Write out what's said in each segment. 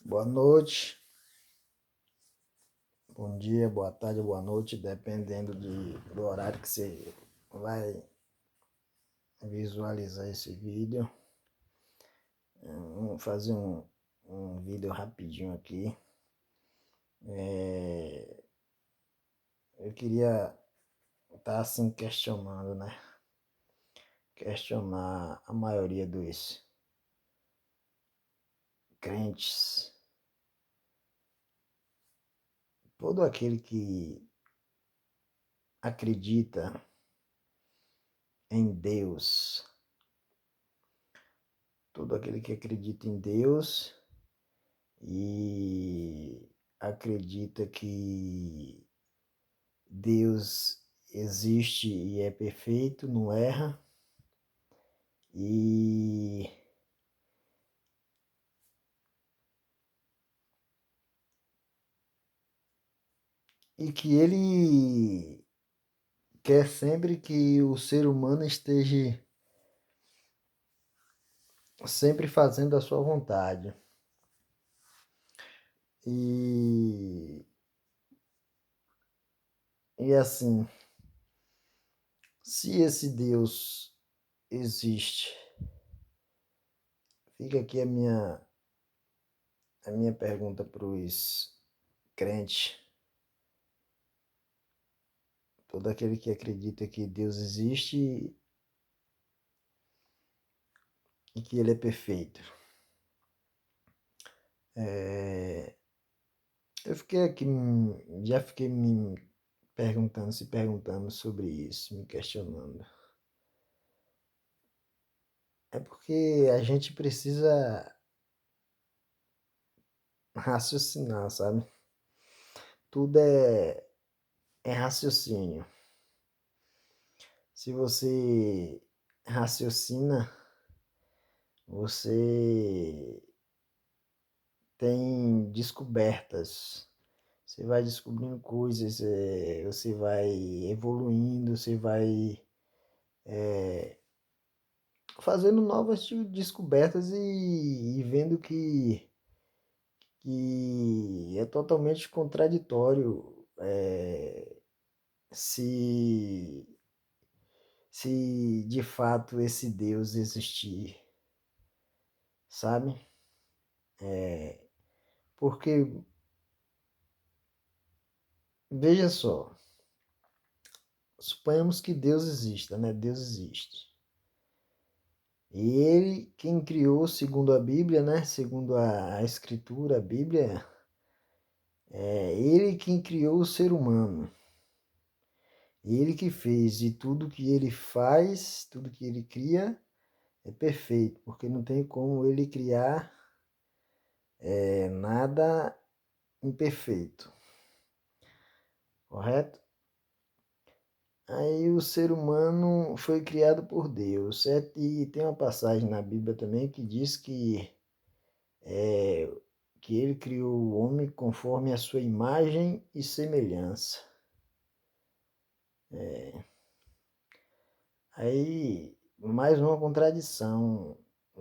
Boa noite, bom dia, boa tarde, boa noite, dependendo do horário que você vai visualizar esse vídeo. Vamos fazer um vídeo rapidinho aqui. Eu queria estar assim questionando, né? Questionar a maioria dos crentes, todo aquele que acredita em Deus, todo aquele que acredita em Deus e acredita que Deus existe e é perfeito, não erra, e, e que Ele quer sempre que o ser humano esteja sempre fazendo a sua vontade. E, e assim, se esse Deus existe, fica aqui a minha pergunta para os crentes, todo aquele que acredita que Deus existe e que Ele é perfeito. Eu fiquei aqui, já fiquei me perguntando sobre isso, me questionando. É porque a gente precisa raciocinar, sabe? Tudo é raciocínio. Se você raciocina, você tem descobertas. Você vai descobrindo coisas, você vai evoluindo, você vai fazendo novas descobertas e vendo que é totalmente contraditório se, se de fato esse Deus existir, sabe? Porque, veja só, suponhamos que Deus exista, né? Deus existe. E ele, quem criou, segundo a Bíblia, né? Segundo a Escritura, a Bíblia, é ele quem criou o ser humano. Ele que fez, e tudo que ele faz, tudo que ele cria, é perfeito, porque não tem como ele criar nada imperfeito, correto? Aí o ser humano foi criado por Deus, certo? E tem uma passagem na Bíblia também que diz que ele criou o homem conforme a sua imagem e semelhança. Aí, mais uma contradição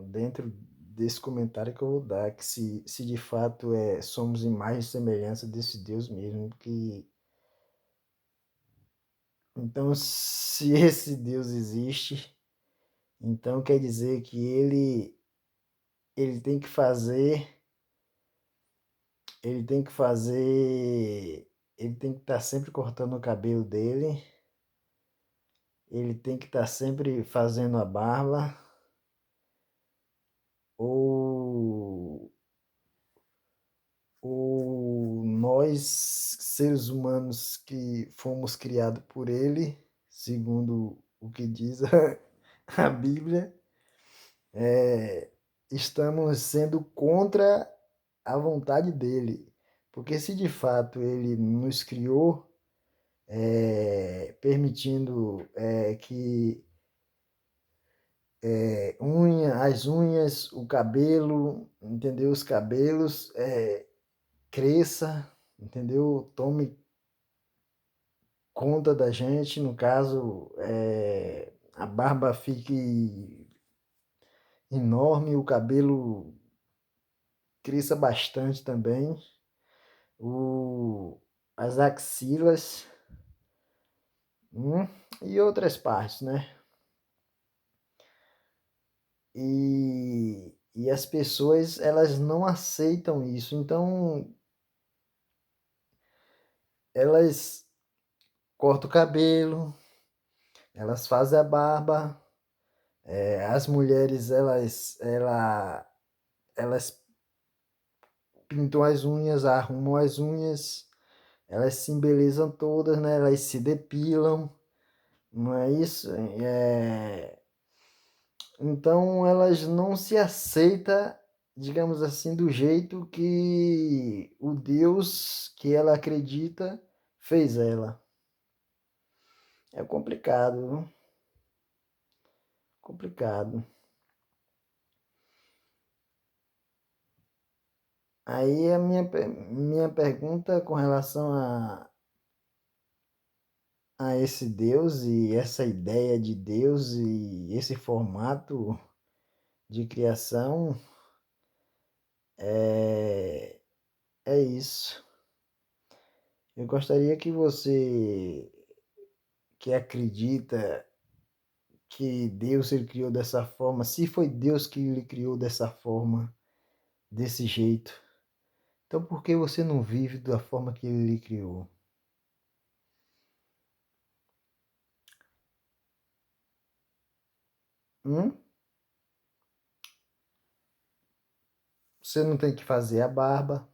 dentro desse comentário que eu vou dar, que se de fato somos imagem e semelhança desse Deus mesmo, que então se esse Deus existe, então quer dizer que ele tem que fazer, ele tem que fazer, ele tem que estar sempre cortando o cabelo dele, ele tem que estar sempre fazendo a barba, ou nós, seres humanos que fomos criados por ele, segundo o que diz a Bíblia, estamos sendo contra a vontade dele. Porque se de fato ele nos criou, permitindo que as unhas, o cabelo, entendeu? Os cabelos cresça, entendeu? Tome conta da gente, no caso, a barba fique enorme, o cabelo cresça bastante também. As axilas, hum, e outras partes, né? E as pessoas, elas não aceitam isso. Então, elas cortam o cabelo, elas fazem a barba, as mulheres, elas pintam as unhas, arrumam as unhas, elas se embelezam todas, né? Elas se depilam, não é isso? Então elas não se aceitam, digamos assim, do jeito que o Deus que ela acredita fez ela. É complicado, viu? Complicado. Aí a minha pergunta com relação a esse Deus e essa ideia de Deus e esse formato de criação é, é isso. Eu gostaria que você que acredita que Deus ele criou dessa forma, se foi Deus que ele criou dessa forma, desse jeito, então por que você não vive da forma que ele lhe criou? Hum? Você não tem que fazer a barba,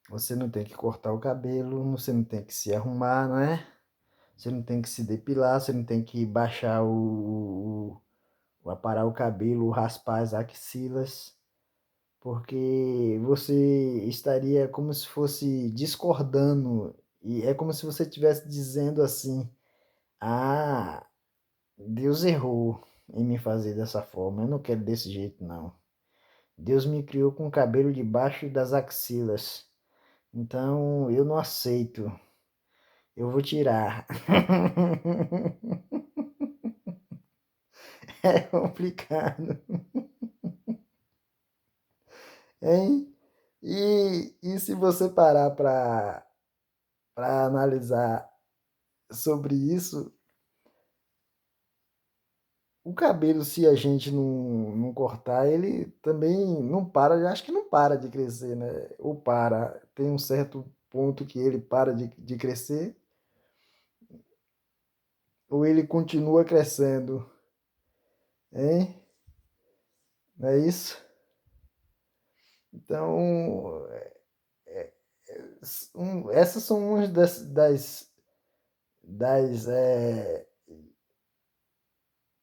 você não tem que cortar o cabelo, você não tem que se arrumar, não é? Você não tem que se depilar, você não tem que baixar aparar o cabelo, raspar as axilas, porque você estaria como se fosse discordando, e é como se você estivesse dizendo assim: ah, Deus errou em me fazer dessa forma, eu não quero desse jeito não. Deus me criou com o cabelo debaixo das axilas, então eu não aceito, eu vou tirar. É complicado, hein? E se você parar para analisar sobre isso, o cabelo, se a gente não cortar, ele também não para, eu acho que não para de crescer, né? Ou para, tem um certo ponto que ele para de crescer, ou ele continua crescendo, hein? Não é isso? Então, essas são umas das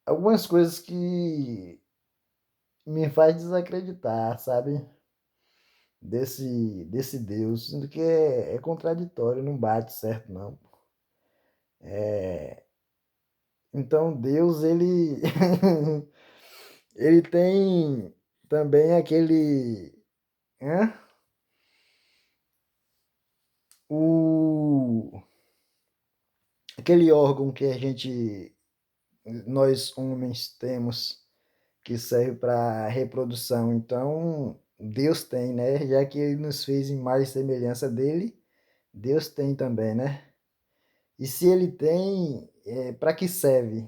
algumas coisas que me faz desacreditar, sabe? Desse Deus, sendo que é contraditório, não bate certo, não. Então Deus, ele, ele tem também hã? O, aquele órgão que nós homens temos, que serve para reprodução. Então, Deus tem, né? Já que ele nos fez em imagem e semelhança dele, Deus tem também, né? E se ele tem, para que serve?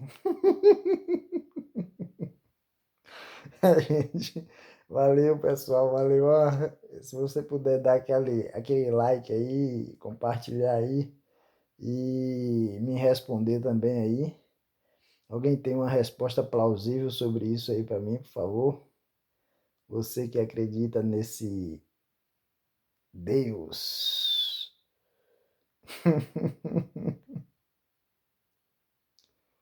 Gente, valeu, pessoal, valeu. Ó, se você puder dar aquele like aí, compartilhar aí e me responder também aí. Alguém tem uma resposta plausível sobre isso aí para mim, por favor? Você que acredita nesse Deus.